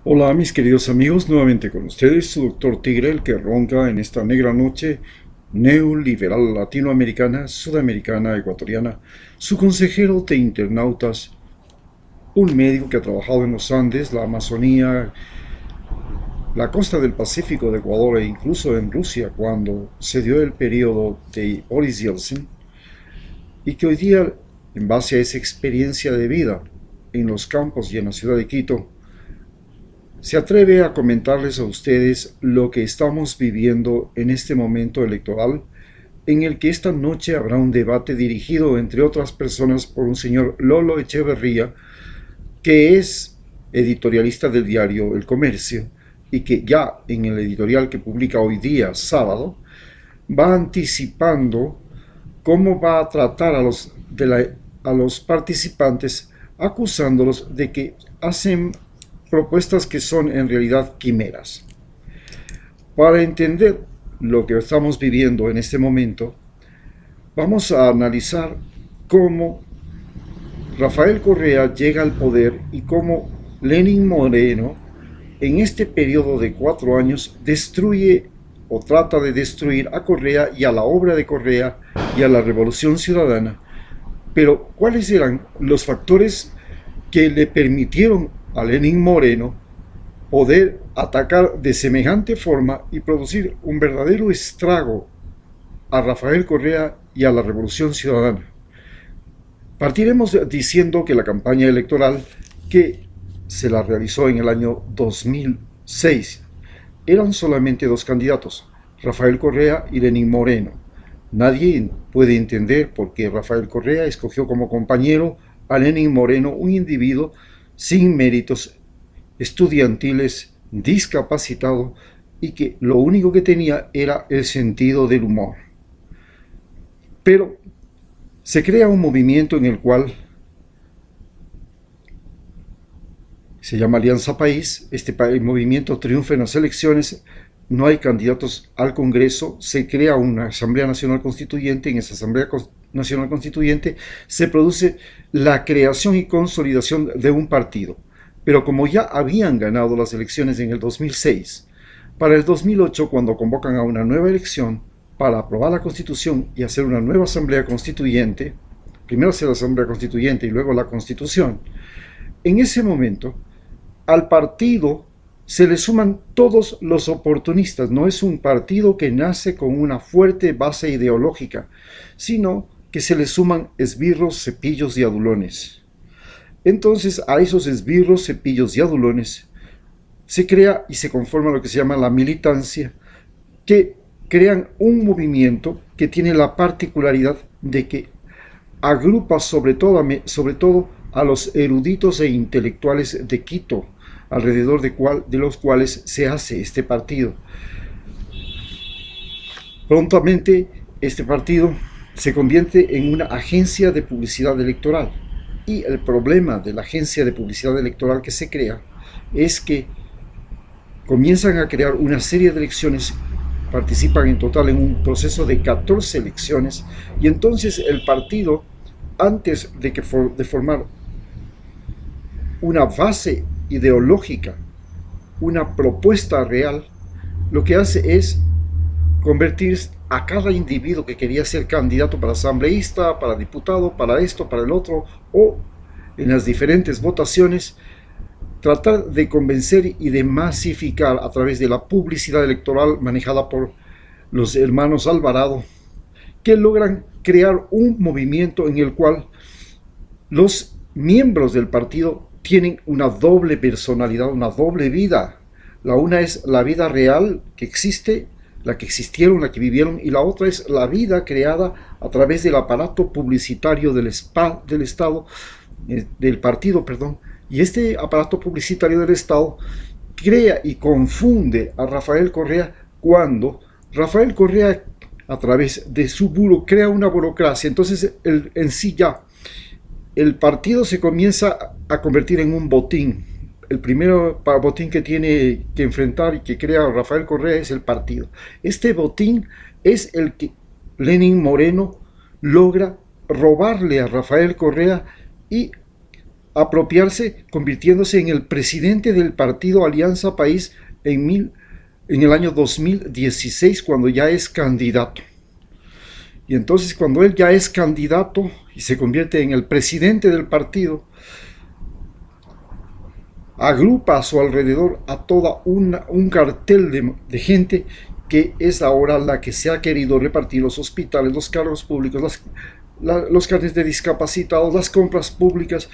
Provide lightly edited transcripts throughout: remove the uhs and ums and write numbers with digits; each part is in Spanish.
Hola mis queridos amigos, nuevamente con ustedes, su doctor Tigre, el que ronca en esta negra noche neoliberal latinoamericana, sudamericana, ecuatoriana, su consejero de internautas, un médico que ha trabajado en los Andes, la Amazonía, la costa del Pacífico de Ecuador e incluso en Rusia cuando se dio el periodo de Boris Yeltsin, y que hoy día, en base a esa experiencia de vida en los campos y en la ciudad de Quito, se atreve a comentarles a ustedes lo que estamos viviendo en este momento electoral, en el que esta noche habrá un debate dirigido, entre otras personas, por un señor Lolo Echeverría, que es editorialista del diario El Comercio, y que ya en el editorial que publica hoy día, sábado, va anticipando cómo va a tratar a los participantes, acusándolos de que hacen propuestas que son en realidad quimeras. Para entender lo que estamos viviendo en este momento, vamos a analizar cómo Rafael Correa llega al poder y cómo Lenín Moreno, en este periodo de 4 años, destruye o trata de destruir a Correa y a la obra de Correa y a la Revolución Ciudadana. Pero, ¿cuáles eran los factores que le permitieron a Lenín Moreno poder atacar de semejante forma y producir un verdadero estrago a Rafael Correa y a la Revolución Ciudadana? Partiremos diciendo que la campaña electoral, que se la realizó en el año 2006, eran solamente dos candidatos, Rafael Correa y Lenín Moreno. Nadie puede entender por qué Rafael Correa escogió como compañero a Lenín Moreno, un individuo sin méritos estudiantiles, discapacitado, y que lo único que tenía era el sentido del humor. Pero se crea un movimiento en el cual se llama Alianza País. Este movimiento triunfa en las elecciones, no hay candidatos al Congreso, se crea una Asamblea Nacional Constituyente. En esa Asamblea Nacional Constituyente se produce la creación y consolidación de un partido. Pero como ya habían ganado las elecciones en el 2006, para el 2008, cuando convocan a una nueva elección para aprobar la Constitución y hacer una nueva Asamblea Constituyente, primero hacer la Asamblea Constituyente y luego la Constitución, en ese momento al partido se le suman todos los oportunistas. No es un partido que nace con una fuerte base ideológica, sino que se le suman esbirros, cepillos y adulones. Entonces, a esos esbirros, cepillos y adulones se crea y se conforma lo que se llama la militancia, que crean un movimiento que tiene la particularidad de que agrupa sobre todo a los eruditos e intelectuales de Quito, alrededor de los cuales se hace este partido. Prontamente este partido se convierte en una agencia de publicidad electoral, y el problema de la agencia de publicidad electoral que se crea es que comienzan a crear una serie de elecciones, participan en total en un proceso de 14 elecciones, y entonces el partido, antes de formar una base ideológica, una propuesta real, lo que hace es convertir a cada individuo que quería ser candidato para asambleísta, para diputado, para esto, para el otro, o en las diferentes votaciones, tratar de convencer y de masificar a través de la publicidad electoral manejada por los hermanos Alvarado, que logran crear un movimiento en el cual los miembros del partido tienen una doble personalidad, una doble vida. La una es la vida real que existe, la que existieron, la que vivieron, y la otra es la vida creada a través del aparato publicitario del Estado, del partido, perdón. Y este aparato publicitario del Estado crea y confunde a Rafael Correa cuando Rafael Correa, a través de su buro, crea una burocracia. Entonces en sí ya el partido se comienza a convertir en un botín. El primer botín que tiene que enfrentar y que crea Rafael Correa es el partido. Este botín es el que Lenín Moreno logra robarle a Rafael Correa y apropiarse, convirtiéndose en el presidente del partido Alianza País en el año 2016, cuando ya es candidato. Y entonces cuando él ya es candidato y se convierte en el presidente del partido, agrupa a su alrededor a toda un cartel de gente que es ahora la que se ha querido repartir los hospitales, los cargos públicos, los carnes de discapacitados, las compras públicas,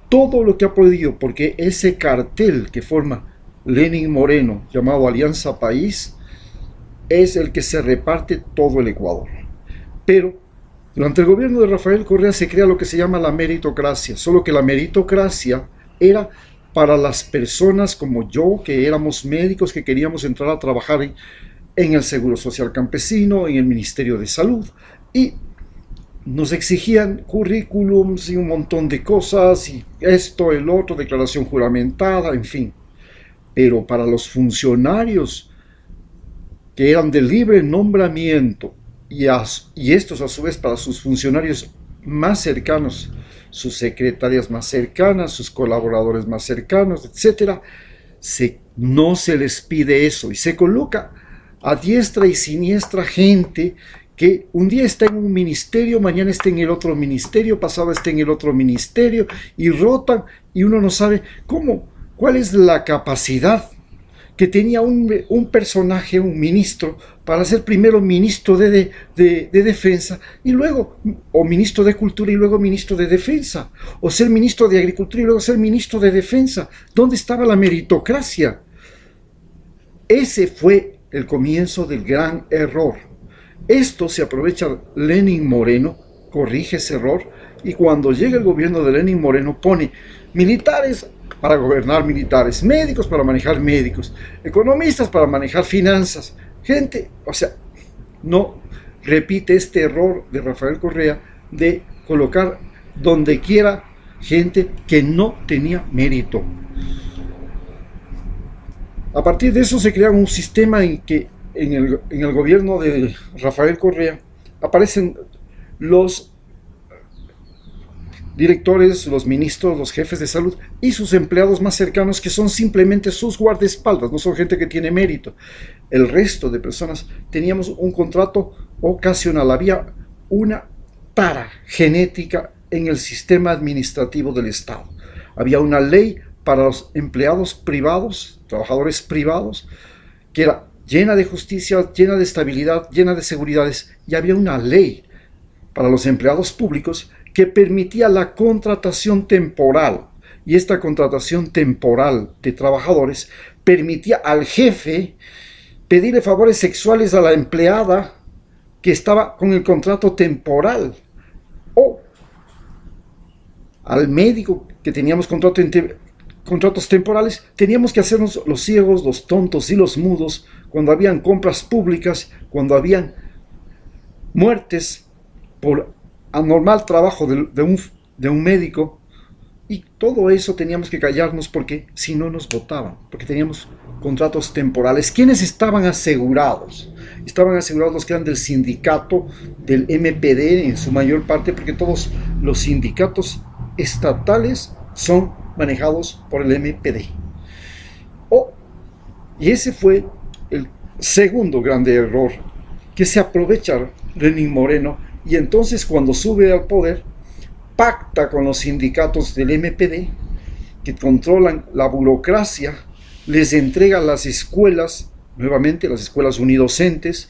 todo lo que ha podido, porque ese cartel que forma Lenin Moreno, llamado Alianza País, es el que se reparte todo el Ecuador. Pero durante el gobierno de Rafael Correa se crea lo que se llama la meritocracia, solo que la meritocracia era para las personas como yo, que éramos médicos, que queríamos entrar a trabajar en el Seguro Social Campesino, en el Ministerio de Salud, y nos exigían currículums y un montón de cosas, y esto, el otro, declaración juramentada, en fin. Pero para los funcionarios que eran de libre nombramiento, y estos a su vez para sus funcionarios más cercanos, sus secretarias más cercanas, sus colaboradores más cercanos, etc., no se les pide eso, y se coloca a diestra y siniestra gente que un día está en un ministerio, mañana está en el otro ministerio, pasado está en el otro ministerio, y rotan, y uno no sabe cuál es la capacidad que tenía un personaje, un ministro, para ser primero ministro de defensa, y luego, o ministro de cultura y luego ministro de defensa, o ser ministro de agricultura y luego ser ministro de defensa. ¿Dónde estaba la meritocracia? Ese fue el comienzo del gran error. Esto se aprovecha Lenin Moreno, corrige ese error, y cuando llega el gobierno de Lenin Moreno pone militares para gobernar militares, médicos para manejar médicos, economistas para manejar finanzas, gente, o sea, no repite este error de Rafael Correa de colocar donde quiera gente que no tenía mérito. A partir de eso se crea un sistema en que en el gobierno de Rafael Correa aparecen los directores, los ministros, los jefes de salud y sus empleados más cercanos, que son simplemente sus guardaespaldas, no son gente que tiene mérito. El resto de personas teníamos un contrato ocasional, había una tara genética en el sistema administrativo del Estado. Había una ley para los empleados privados, trabajadores privados, que era llena de justicia, llena de estabilidad, llena de seguridades, y había una ley para los empleados públicos que permitía la contratación temporal, y esta contratación temporal de trabajadores permitía al jefe pedirle favores sexuales a la empleada que estaba con el contrato temporal, o al médico que teníamos contratos temporales. Teníamos que hacernos los ciegos, los tontos y los mudos cuando habían compras públicas, cuando habían muertes por anormal trabajo de un médico, y todo eso teníamos que callarnos porque si no nos votaban, porque teníamos contratos temporales. ¿Quiénes estaban asegurados? Estaban asegurados los que eran del sindicato, del MPD en su mayor parte, porque todos los sindicatos estatales son manejados por el MPD. Y ese fue el segundo grande error, que se aprovecha Lenin Moreno, y entonces cuando sube al poder pacta con los sindicatos del MPD que controlan la burocracia, les entrega las escuelas, nuevamente las escuelas unidocentes,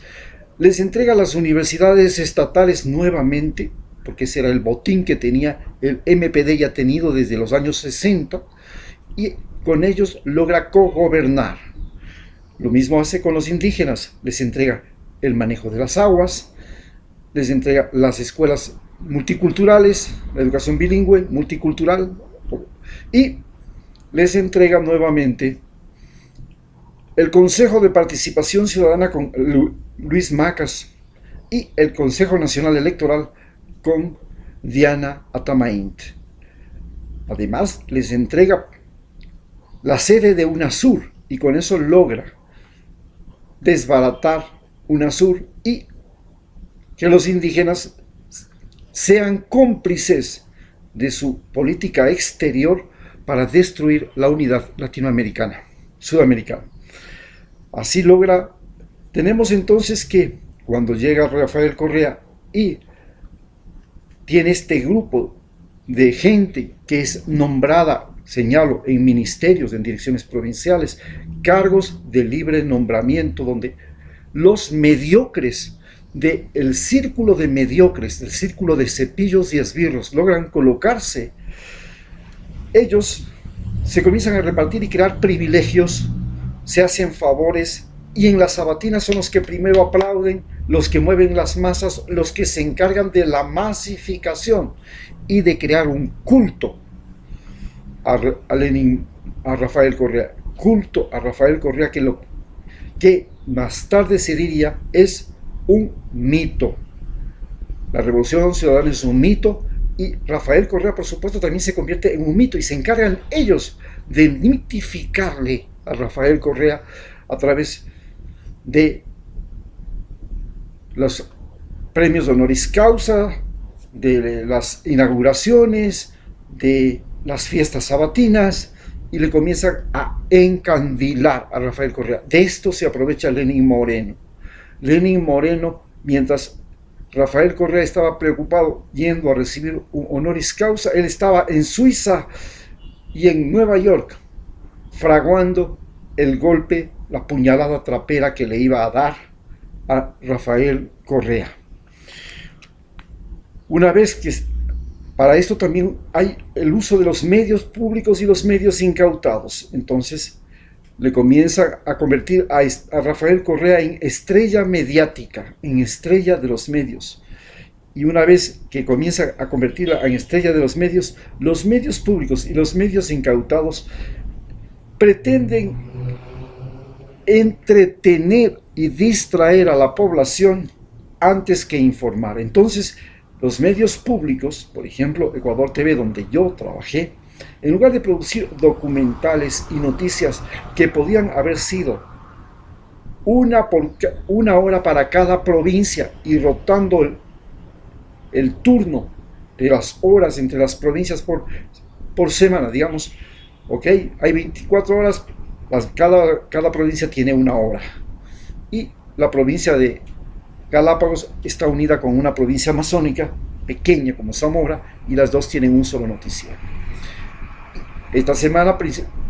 les entrega las universidades estatales nuevamente, porque ese era el botín que tenía el MPD ya tenido desde los años 60, y con ellos logra cogobernar. Lo mismo hace con los indígenas, les entrega el manejo de las aguas, les entrega las escuelas multiculturales, la educación bilingüe, multicultural, y les entrega nuevamente el Consejo de Participación Ciudadana con Luis Macas y el Consejo Nacional Electoral con Diana Atamaint. Además, les entrega la sede de UNASUR, y con eso logra desbaratar UNASUR y que los indígenas sean cómplices de su política exterior para destruir la unidad latinoamericana, sudamericana. Así logra. Tenemos entonces que cuando llega Rafael Correa y tiene este grupo de gente que es nombrada, señalo, en ministerios, en direcciones provinciales, cargos de libre nombramiento, donde los mediocres del círculo de mediocres, del círculo de cepillos y esbirros, logran colocarse, ellos se comienzan a repartir y crear privilegios, se hacen favores, y en las sabatinas son los que primero aplauden, los que mueven las masas, los que se encargan de la masificación y de crear un culto a Lenin, a Rafael Correa, culto a Rafael Correa, que más tarde se diría es un mito. La Revolución Ciudadana es un mito, y Rafael Correa, por supuesto, también se convierte en un mito, y se encargan ellos de mitificarle a Rafael Correa a través de los premios honoris causa, de las inauguraciones, de las fiestas sabatinas, y le comienzan a encandilar a Rafael Correa. De esto se aprovecha Lenín Moreno. Lenín Moreno, mientras Rafael Correa estaba preocupado yendo a recibir un honoris causa, él estaba en Suiza y en Nueva York fraguando el golpe, la puñalada trapera que le iba a dar a Rafael Correa. Una vez que para esto también hay el uso de los medios públicos y los medios incautados, entonces le comienza a convertir a Rafael Correa en estrella mediática, en estrella de los medios. Y una vez que comienza a convertirla en estrella de los medios públicos y los medios incautados pretenden entretener y distraer a la población antes que informar. Entonces, los medios públicos, por ejemplo, Ecuador TV, donde yo trabajé, en lugar de producir documentales y noticias que podían haber sido una hora para cada provincia y rotando el turno de las horas entre las provincias por semana, digamos, ok, hay 24 horas, cada provincia tiene una hora, y la provincia de Galápagos está unida con una provincia amazónica pequeña como Zamora, y las dos tienen un solo noticiero. Esta semana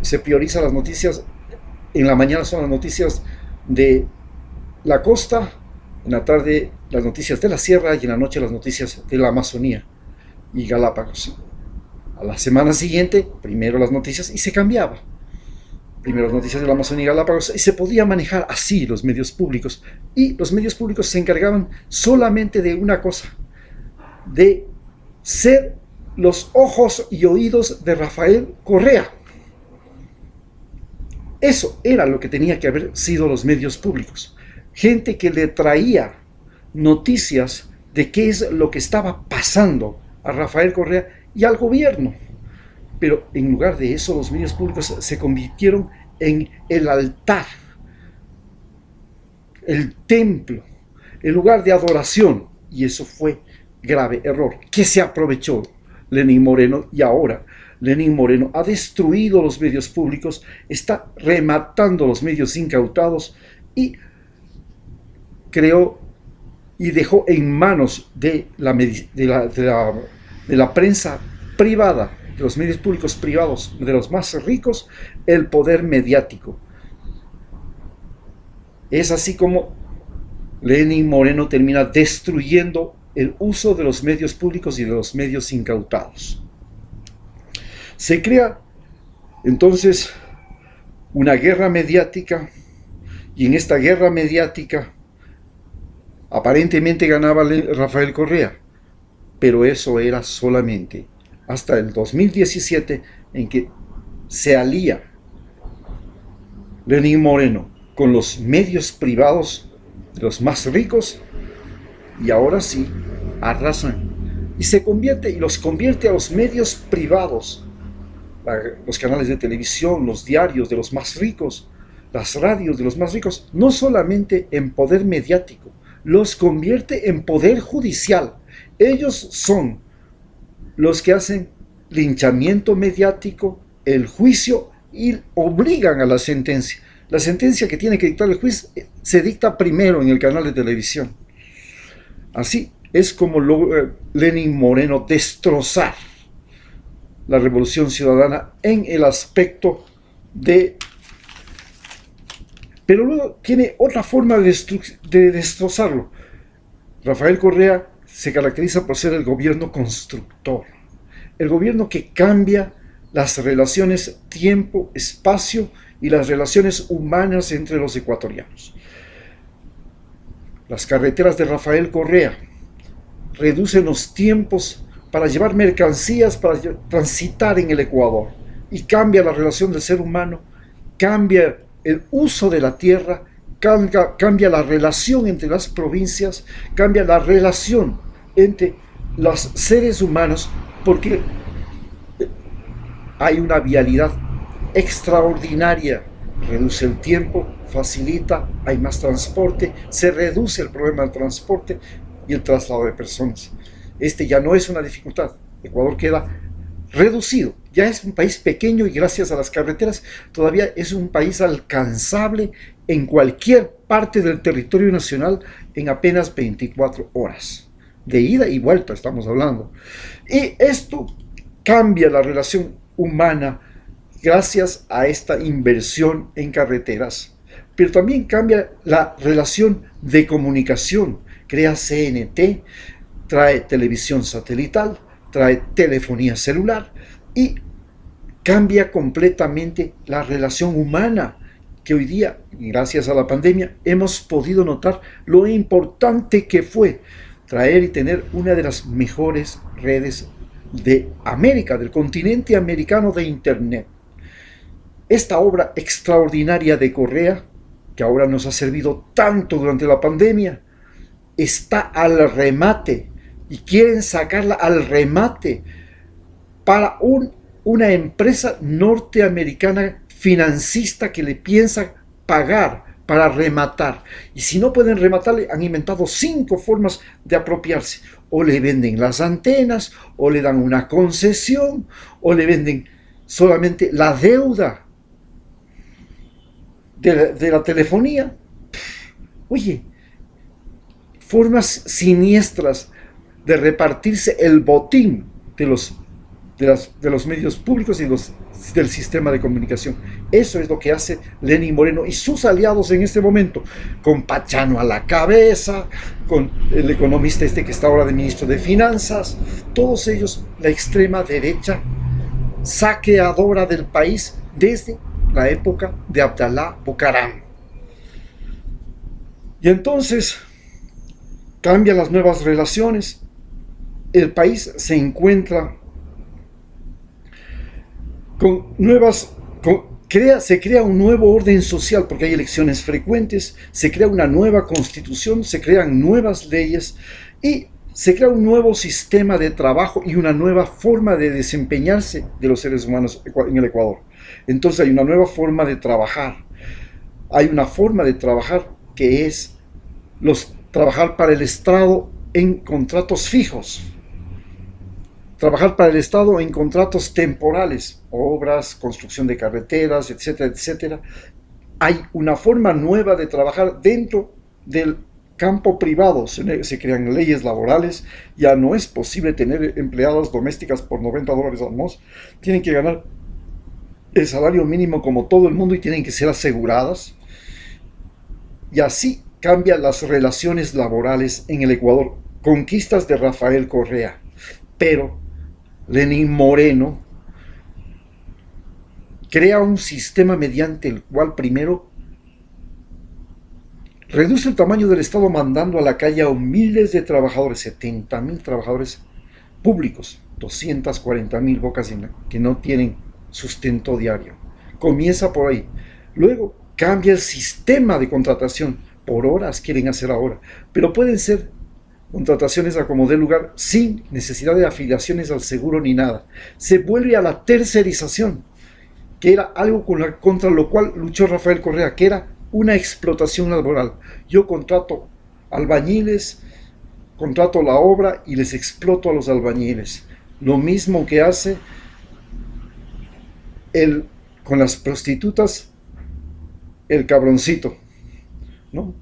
se priorizan las noticias. En la mañana son las noticias de la costa, en la tarde las noticias de la sierra, y en la noche las noticias de la Amazonía y Galápagos. A la semana siguiente, primero las noticias, y se cambiaba. Primero las noticias de la Amazonía y Galápagos, y se podía manejar así los medios públicos. Y los medios públicos se encargaban solamente de una cosa: de ser los ojos y oídos de Rafael Correa. Eso era lo que tenía que haber sido los medios públicos. Gente que le traía noticias de qué es lo que estaba pasando a Rafael Correa y al gobierno. Pero en lugar de eso, los medios públicos se convirtieron en el altar, el templo, el lugar de adoración. Y eso fue grave error, que se aprovechó Lenín Moreno, y ahora Lenín Moreno ha destruido los medios públicos, está rematando los medios incautados, y creó y dejó en manos de la prensa privada, de los medios públicos privados, de los más ricos, el poder mediático. Es así como Lenín Moreno termina destruyendo el uso de los medios públicos y de los medios incautados. Se crea entonces una guerra mediática, y en esta guerra mediática aparentemente ganaba Rafael Correa, pero eso era solamente hasta el 2017, en que se alía Lenín Moreno con los medios privados de los más ricos, y ahora sí arrasan y los convierte a los medios privados, los canales de televisión, los diarios de los más ricos, las radios de los más ricos, no solamente en poder mediático, los convierte en poder judicial. Ellos son los que hacen linchamiento mediático, el juicio y obligan a la sentencia. La sentencia que tiene que dictar el juez se dicta primero en el canal de televisión. Así es como logra Lenín Moreno destrozar la revolución ciudadana en el aspecto de... Pero luego tiene otra forma de destrozarlo. Rafael Correa se caracteriza por ser el gobierno constructor, el gobierno que cambia las relaciones tiempo-espacio y las relaciones humanas entre los ecuatorianos. Las carreteras de Rafael Correa reducen los tiempos para llevar mercancías, para transitar en el Ecuador, y cambia la relación del ser humano, cambia el uso de la tierra, cambia la relación entre las provincias, cambia la relación entre los seres humanos, porque hay una vialidad extraordinaria, reduce el tiempo, facilita, hay más transporte, se reduce el problema del transporte y el traslado de personas. Este ya no es una dificultad. Ecuador queda reducido, ya es un país pequeño y gracias a las carreteras todavía es un país alcanzable en cualquier parte del territorio nacional en apenas 24 horas. De ida y vuelta estamos hablando. Y esto cambia la relación humana gracias a esta inversión en carreteras, pero también cambia la relación de comunicación. Crea CNT, trae televisión satelital, trae telefonía celular y cambia completamente la relación humana, que hoy día, gracias a la pandemia, hemos podido notar lo importante que fue traer y tener una de las mejores redes de América, del continente americano, de Internet. Esta obra extraordinaria de Correa, que ahora nos ha servido tanto durante la pandemia, está al remate y quieren sacarla al remate para una empresa norteamericana financista que le piensa pagar para rematar. Y si no pueden rematarle, han inventado 5 formas de apropiarse. O le venden las antenas, o le dan una concesión, o le venden solamente la deuda de la telefonía. Oye, formas siniestras de repartirse el botín de los medios públicos y del sistema de comunicación. Eso es lo que hace Lenín Moreno y sus aliados en este momento, con Pachano a la cabeza, con el economista este que está ahora de ministro de Finanzas, todos ellos, la extrema derecha saqueadora del país desde la época de Abdalá Bucaram. Y entonces cambian las nuevas relaciones, el país se encuentra se crea un nuevo orden social porque hay elecciones frecuentes, se crea una nueva constitución, se crean nuevas leyes y se crea un nuevo sistema de trabajo y una nueva forma de desempeñarse de los seres humanos en el Ecuador. Entonces hay una nueva forma de trabajar. Hay una forma de trabajar que es trabajar para el Estado en contratos fijos. Trabajar para el Estado en contratos temporales, obras, construcción de carreteras, etcétera, etcétera. Hay una forma nueva de trabajar dentro del campo privado. Se crean leyes laborales, ya no es posible tener empleadas domésticas por $90 al mes. Tienen que ganar el salario mínimo como todo el mundo y tienen que ser aseguradas. Y así cambian las relaciones laborales en el Ecuador. Conquistas de Rafael Correa. Pero Lenín Moreno crea un sistema mediante el cual primero reduce el tamaño del Estado mandando a la calle a miles de trabajadores, 70,000 trabajadores públicos, 240,000 bocas que no tienen sustento diario. Comienza por ahí. Luego cambia el sistema de contratación. Por horas quieren hacer ahora, pero pueden ser contrataciones a como dé lugar sin necesidad de afiliaciones al seguro ni nada. Se vuelve a la tercerización, que era algo contra lo cual luchó Rafael Correa, que era una explotación laboral. Yo contrato albañiles, contrato la obra y les exploto a los albañiles. Lo mismo que hace el, con las prostitutas, el cabroncito, ¿no?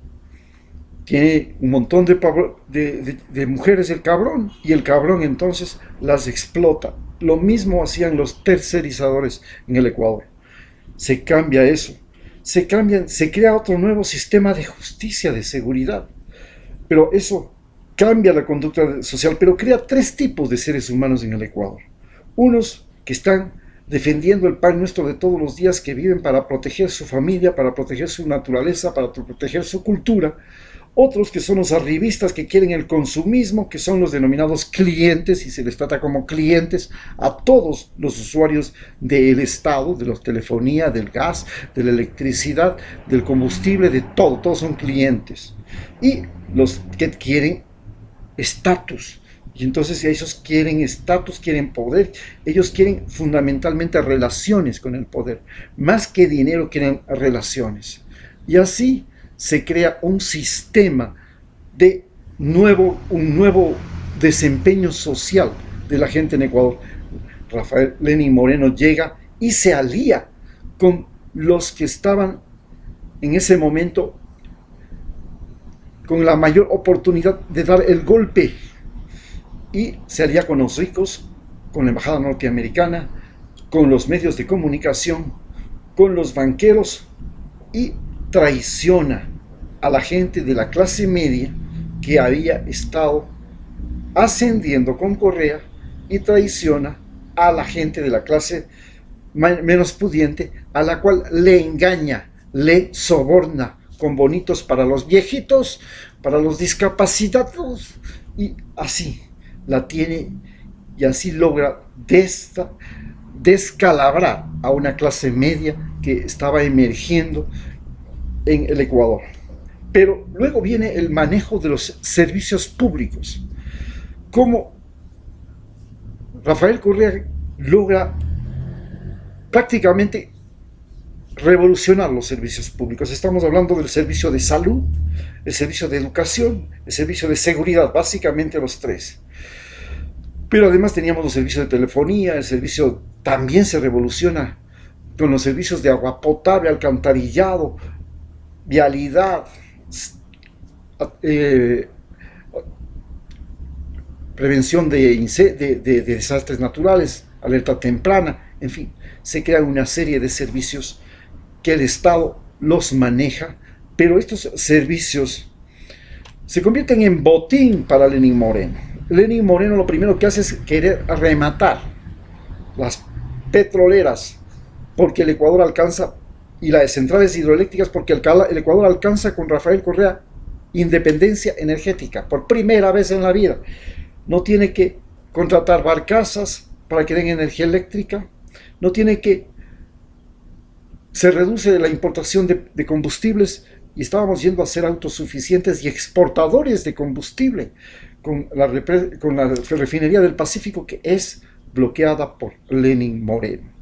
Tiene un montón de mujeres el cabrón, y el cabrón entonces las explota. Lo mismo hacían los tercerizadores en el Ecuador. Se cambia eso, se crea otro nuevo sistema de justicia, de seguridad, pero eso cambia la conducta social, pero crea tres tipos de seres humanos en el Ecuador. Unos que están defendiendo el pan nuestro de todos los días, que viven para proteger su familia, para proteger su naturaleza, para proteger su cultura. Otros que son los arribistas, que quieren el consumismo, que son los denominados clientes, y se les trata como clientes a todos los usuarios del Estado, de la telefonía, del gas, de la electricidad, del combustible, de todo, todos son clientes. Y los que quieren estatus. Y entonces ellos quieren estatus, quieren poder, ellos quieren fundamentalmente relaciones con el poder. Más que dinero, quieren relaciones. Y así se crea un sistema de un nuevo desempeño social de la gente en Ecuador. Rafael Lenín Moreno llega y se alía con los que estaban en ese momento con la mayor oportunidad de dar el golpe, y se alía con los ricos, con la embajada norteamericana, con los medios de comunicación, con los banqueros, y traiciona a la gente de la clase media que había estado ascendiendo con Correa, y traiciona a la gente de la clase menos pudiente, a la cual le engaña, le soborna con bonitos para los viejitos, para los discapacitados, y así la tiene, y así logra descalabrar a una clase media que estaba emergiendo en el Ecuador. Pero luego viene el manejo de los servicios públicos. Cómo Rafael Correa logra prácticamente revolucionar los servicios públicos. Estamos hablando del servicio de salud, el servicio de educación, el servicio de seguridad, básicamente los tres. Pero además teníamos los servicios de telefonía, el servicio también se revoluciona con los servicios de agua potable, alcantarillado, vialidad, prevención de desastres naturales, alerta temprana, en fin, se crea una serie de servicios que el Estado los maneja, pero estos servicios se convierten en botín para Lenín Moreno. Lenín Moreno lo primero que hace es querer rematar las petroleras, porque el Ecuador alcanza, y las centrales hidroeléctricas, porque el Ecuador alcanza con Rafael Correa independencia energética por primera vez en la vida. No tiene que contratar barcazas para que den energía eléctrica, no tiene que, se reduce la importación de combustibles, y estábamos yendo a ser autosuficientes y exportadores de combustible con la refinería del Pacífico, que es bloqueada por Lenín Moreno.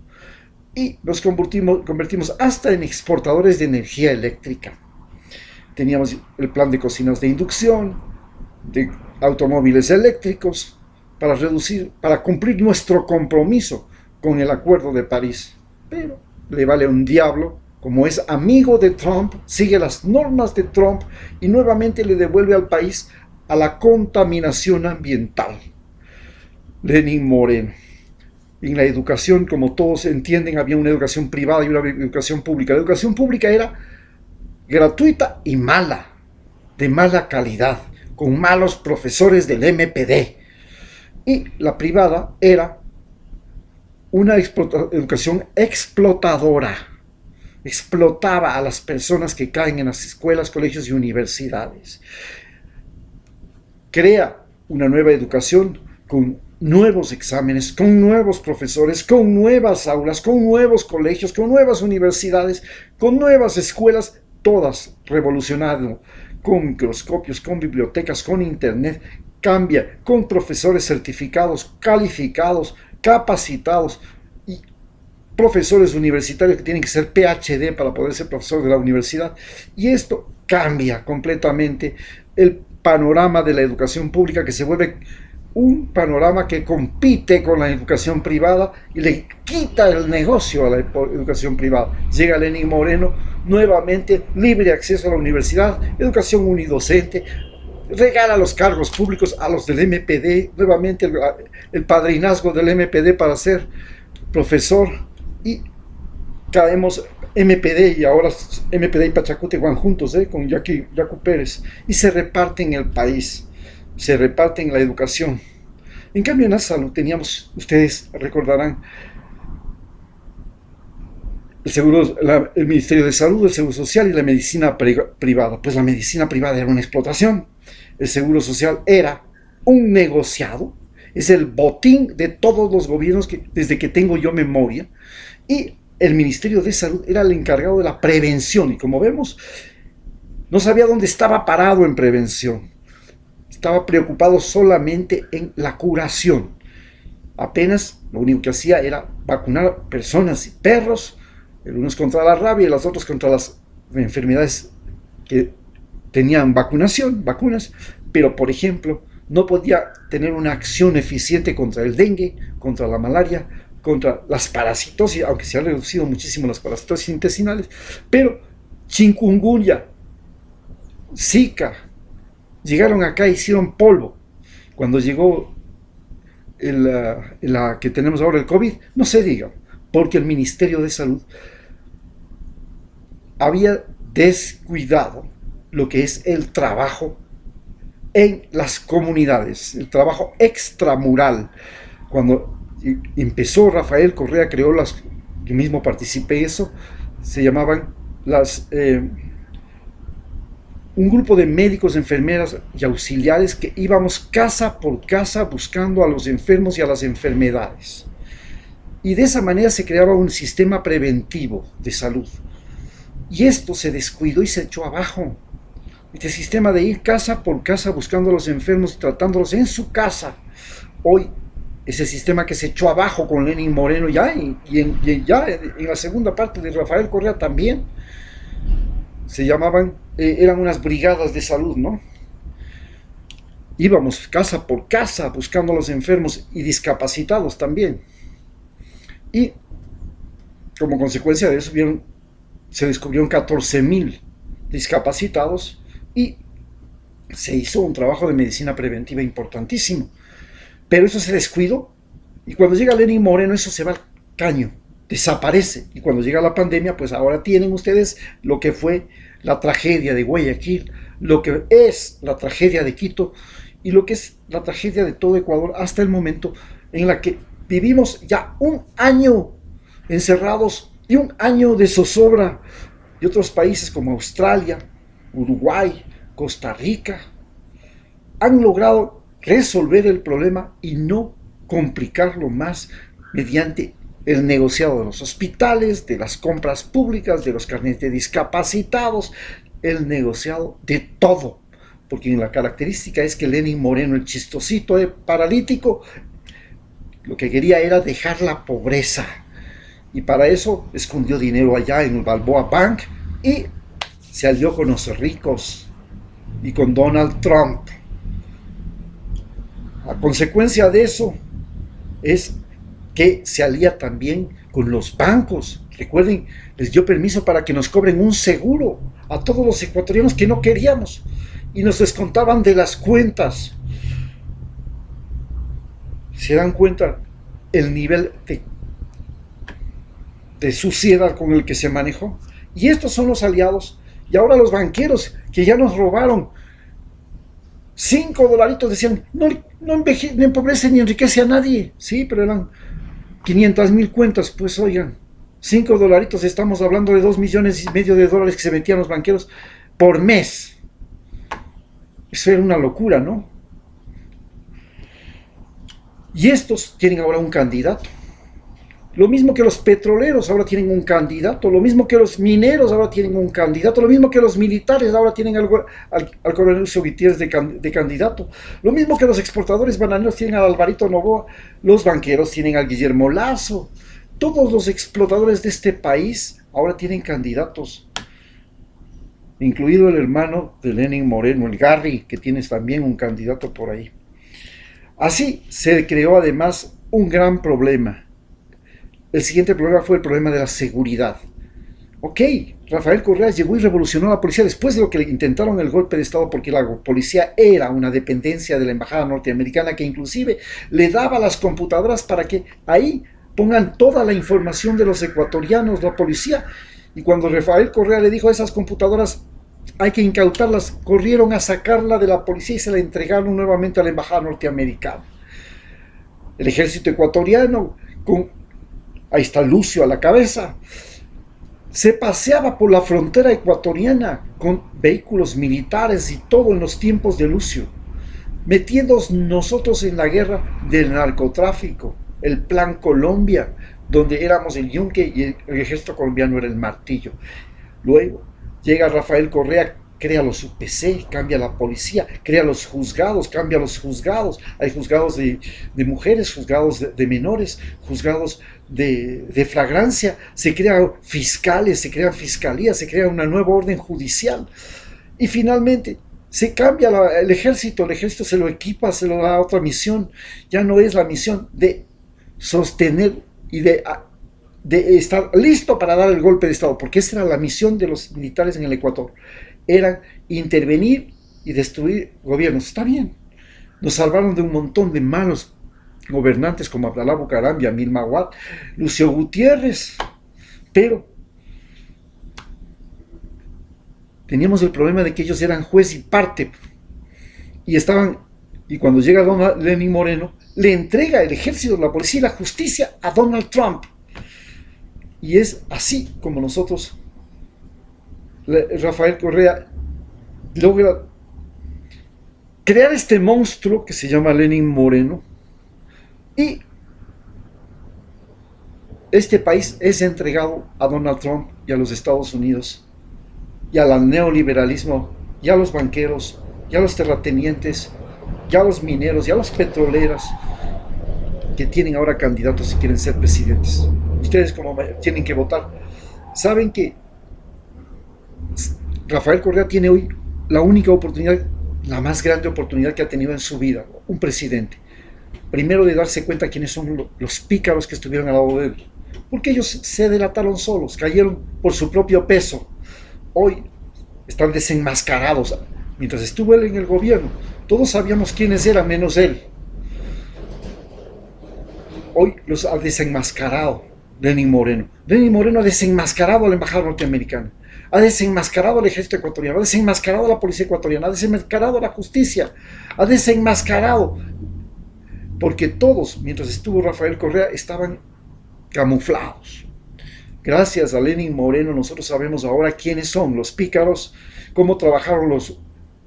Y nos convertimos hasta en exportadores de energía eléctrica. Teníamos el plan de cocinas de inducción, de automóviles eléctricos, para cumplir nuestro compromiso con el Acuerdo de París. Pero le vale un diablo, como es amigo de Trump, sigue las normas de Trump, y nuevamente le devuelve al país a la contaminación ambiental. Lenín Moreno. En la educación, como todos entienden, había una educación privada y una educación pública. La educación pública era gratuita y mala, de mala calidad, con malos profesores del MPD. Y la privada era una educación explotadora. Explotaba a las personas que caen en las escuelas, colegios y universidades. Crea una nueva educación con nuevos exámenes, con nuevos profesores, con nuevas aulas, con nuevos colegios, con nuevas universidades, con nuevas escuelas, todas revolucionando, con microscopios, con bibliotecas, con internet. Cambia con profesores certificados, calificados, capacitados, y profesores universitarios que tienen que ser PhD para poder ser profesor de la universidad. Y esto cambia completamente el panorama de la educación pública, que se vuelve un panorama que compite con la educación privada y le quita el negocio a la educación privada. Llega Lenín Moreno, nuevamente libre acceso a la universidad, educación unidocente, regala los cargos públicos a los del MPD, nuevamente el padrinazgo del MPD para ser profesor, y caemos MPD, y ahora MPD y Pachacuti van juntos, con Yacu Pérez, y se reparten el país, se reparten la educación. En cambio, en la salud teníamos, ustedes recordarán, el Ministerio de Salud, el Seguro Social y la medicina privada. Pues la medicina privada era una explotación, el Seguro Social era un negociado, es el botín de todos los gobiernos desde que tengo yo memoria, y el Ministerio de Salud era el encargado de la prevención, y como vemos, no sabía dónde estaba parado en prevención, estaba preocupado solamente en la curación. Apenas lo único que hacía era vacunar a personas y perros, unos contra la rabia y los otros contra las enfermedades que tenían vacunas, pero por ejemplo, no podía tener una acción eficiente contra el dengue, contra la malaria, contra las parasitosis, aunque se han reducido muchísimo las parasitosis intestinales, pero chikungunya, Zika, llegaron acá e hicieron polvo. Cuando llegó la que tenemos ahora, el COVID, no se diga, porque el Ministerio de Salud había descuidado lo que es el trabajo en las comunidades, el trabajo extramural. Cuando empezó Rafael Correa, creó yo mismo participé en eso, se llamaban un grupo de médicos, enfermeras y auxiliares que íbamos casa por casa buscando a los enfermos y a las enfermedades. Y de esa manera se creaba un sistema preventivo de salud. Y esto se descuidó y se echó abajo. Este sistema de ir casa por casa buscando a los enfermos y tratándolos en su casa. Hoy, ese sistema que se echó abajo con Lenín Moreno ya en la segunda parte de Rafael Correa también, se llamaban, eran unas brigadas de salud, ¿no? Íbamos casa por casa buscando a los enfermos y discapacitados también. Y como consecuencia de eso se descubrieron 14,000 discapacitados y se hizo un trabajo de medicina preventiva importantísimo. Pero eso se descuidó, y cuando llega Lenín Moreno eso se va al caño, desaparece. Y cuando llega la pandemia, pues ahora tienen ustedes lo que fue la tragedia de Guayaquil, lo que es la tragedia de Quito y lo que es la tragedia de todo Ecuador hasta el momento en la que vivimos ya un año encerrados y un año de zozobra. Y otros países como Australia, Uruguay, Costa Rica han logrado resolver el problema y no complicarlo más mediante el negociado de los hospitales, de las compras públicas, de los carnets de discapacitados, el negociado de todo. Porque la característica es que Lenín Moreno, el chistosito paralítico, lo que quería era dejar la pobreza. Y para eso escondió dinero allá en el Balboa Bank y se alió con los ricos y con Donald Trump. A consecuencia de eso es que se alía también con los bancos. Recuerden, les dio permiso para que nos cobren un seguro a todos los ecuatorianos que no queríamos y nos descontaban de las cuentas. ¿Se dan cuenta el nivel de suciedad con el que se manejó? Y estos son los aliados. Y ahora los banqueros que ya nos robaron $5 decían, no empobrece ni enriquece a nadie. Sí, pero eran 500,000 cuentas. Pues oigan, $5, estamos hablando de $2,5 millones de dólares que se metían los banqueros por mes. Eso era una locura, ¿no? Y estos tienen ahora un candidato. Lo mismo que los petroleros ahora tienen un candidato, lo mismo que los mineros ahora tienen un candidato, lo mismo que los militares ahora tienen al coronel Lucio Gutiérrez de candidato, lo mismo que los exportadores bananeros tienen al Alvarito Novoa, los banqueros tienen al Guillermo Lazo, todos los explotadores de este país ahora tienen candidatos, incluido el hermano de Lenín Moreno, el Garry, que tiene también un candidato por ahí. Así se creó además un gran problema. El siguiente problema fue el problema de la seguridad. Ok, Rafael Correa llegó y revolucionó a la policía después de lo que le intentaron el golpe de Estado, porque la policía era una dependencia de la embajada norteamericana que inclusive le daba las computadoras para que ahí pongan toda la información de los ecuatorianos, la policía. Y cuando Rafael Correa le dijo a esas computadoras hay que incautarlas, corrieron a sacarla de la policía y se la entregaron nuevamente a la embajada norteamericana. El ejército ecuatoriano, ahí está Lucio a la cabeza, se paseaba por la frontera ecuatoriana con vehículos militares y todo en los tiempos de Lucio, metiéndonos nosotros en la guerra del narcotráfico, el Plan Colombia, donde éramos el yunque y el ejército colombiano era el martillo. Luego llega Rafael Correa, crea los UPC, cambia la policía, crea los juzgados, cambia los juzgados. Hay juzgados de mujeres, juzgados de menores, juzgados de flagrancia, se crean fiscales, se crean fiscalías, se crea una nueva orden judicial. Y finalmente se cambia el ejército se lo equipa, se lo da a otra misión. Ya no es la misión de sostener y de estar listo para dar el golpe de Estado, porque esa era la misión de los militares en el Ecuador, era intervenir y destruir gobiernos. Está bien, nos salvaron de un montón de malos gobernantes como Abdalá Bucaram, Amil Mawad, Lucio Gutiérrez, pero teníamos el problema de que ellos eran juez y parte, y cuando llega don Lenín Moreno, le entrega el ejército, la policía y la justicia a Donald Trump. Y es así como nosotros, Rafael Correa, logra crear este monstruo que se llama Lenín Moreno, y este país es entregado a Donald Trump y a los Estados Unidos, y al neoliberalismo, y a los banqueros, y a los terratenientes, y a los mineros, y a los petroleras, que tienen ahora candidatos y quieren ser presidentes. Ustedes como tienen que votar, saben que Rafael Correa tiene hoy la única oportunidad, la más grande oportunidad que ha tenido en su vida, un presidente. Primero de darse cuenta quiénes son los pícaros que estuvieron al lado de él, porque ellos se delataron solos, cayeron por su propio peso. Hoy están desenmascarados. Mientras estuvo él en el gobierno, todos sabíamos quiénes eran menos él. Hoy los ha desenmascarado Lenín Moreno. Lenín Moreno ha desenmascarado a la embajada norteamericana, ha desenmascarado al ejército ecuatoriano, ha desenmascarado a la policía ecuatoriana, ha desenmascarado a la justicia, ha desenmascarado, porque todos, mientras estuvo Rafael Correa, estaban camuflados. Gracias a Lenín Moreno nosotros sabemos ahora quiénes son los pícaros, cómo trabajaron los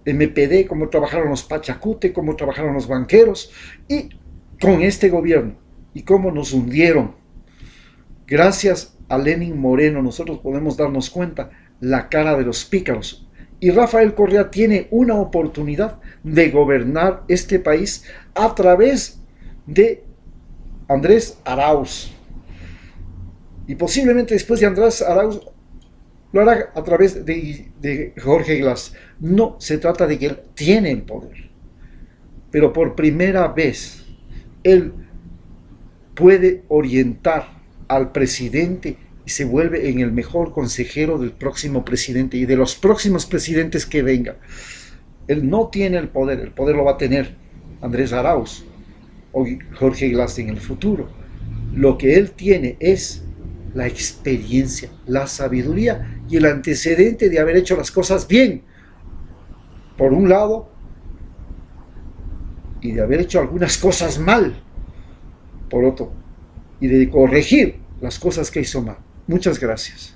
MPD, cómo trabajaron los Pachacute, cómo trabajaron los banqueros, y con este gobierno, y cómo nos hundieron. Gracias a Lenín Moreno nosotros podemos darnos cuenta la cara de los pícaros. Y Rafael Correa tiene una oportunidad de gobernar este país a través de Andrés Arauz. Y posiblemente después de Andrés Arauz lo hará a través de Jorge Glass. No se trata de que él tiene el poder, pero por primera vez él puede orientar al presidente y se vuelve en el mejor consejero del próximo presidente y de los próximos presidentes que vengan. Él no tiene el poder lo va a tener Andrés Arauz o Jorge Glass en el futuro. Lo que él tiene es la experiencia, la sabiduría y el antecedente de haber hecho las cosas bien, por un lado, y de haber hecho algunas cosas mal, por otro, y de corregir las cosas que hizo mal. Muchas gracias.